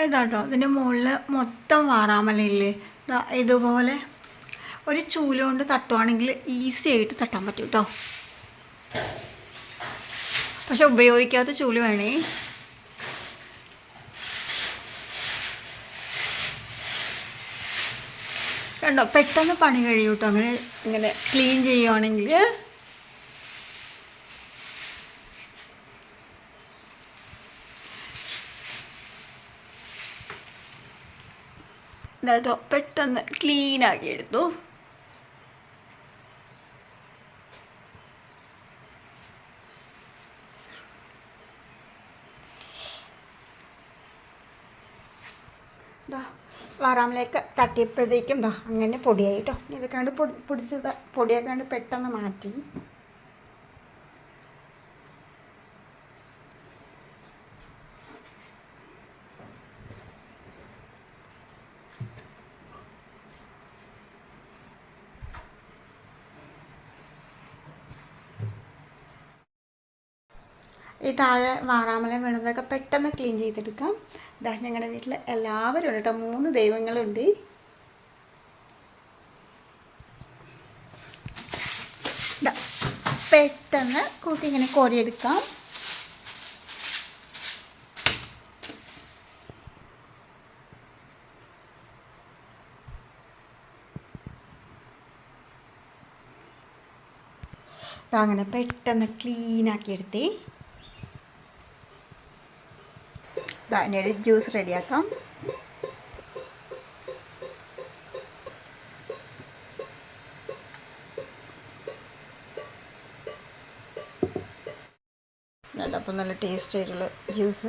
ഇതാട്ടോ ഇതിൻ്റെ മുകളിൽ മൊത്തം വാറാമലയില്ലേ, ഇതുപോലെ ഒരു ചൂല് കൊണ്ട് തട്ടുവാണെങ്കിൽ ഈസി ആയിട്ട് തട്ടാൻ പറ്റും കേട്ടോ. പക്ഷെ ഉപയോഗിക്കാത്ത ചൂല് വേണേ. കണ്ടോ, പെട്ടെന്ന് പണി കഴിയും കേട്ടോ അങ്ങനെ ഇങ്ങനെ ക്ലീൻ ചെയ്യുവാണെങ്കിൽ. കേട്ടോ പെട്ടെന്ന് ക്ലീനാക്കി എടുത്തു. വാറാമലയൊക്കെ തട്ടിയപ്പോഴത്തേക്കും അങ്ങനെ പൊടിയായി കേട്ടോ. ഇതൊക്കെയാണ്ട് പൊടിച്ചത് പൊടിയൊക്കെയാണ്ട് പെട്ടെന്ന് മാറ്റി. ഈ താഴെ വാറാമല വീണതൊക്കെ പെട്ടെന്ന് ക്ലീൻ ചെയ്തെടുക്കാം. ഇതാ ഞങ്ങളുടെ വീട്ടിൽ എല്ലാവരും ഉണ്ട് കേട്ടോ, 3 ദൈവങ്ങളുണ്ട്. പെട്ടെന്ന് കൂട്ടി ഇങ്ങനെ കോരിയെടുക്കാം. അങ്ങനെ പെട്ടെന്ന് ക്ലീനാക്കി എടുത്തേ. ഇനി ജ്യൂസ് റെഡിയാക്കാം. അപ്പം നല്ല ടേസ്റ്റ് ആയിട്ടുള്ള ജ്യൂസ്.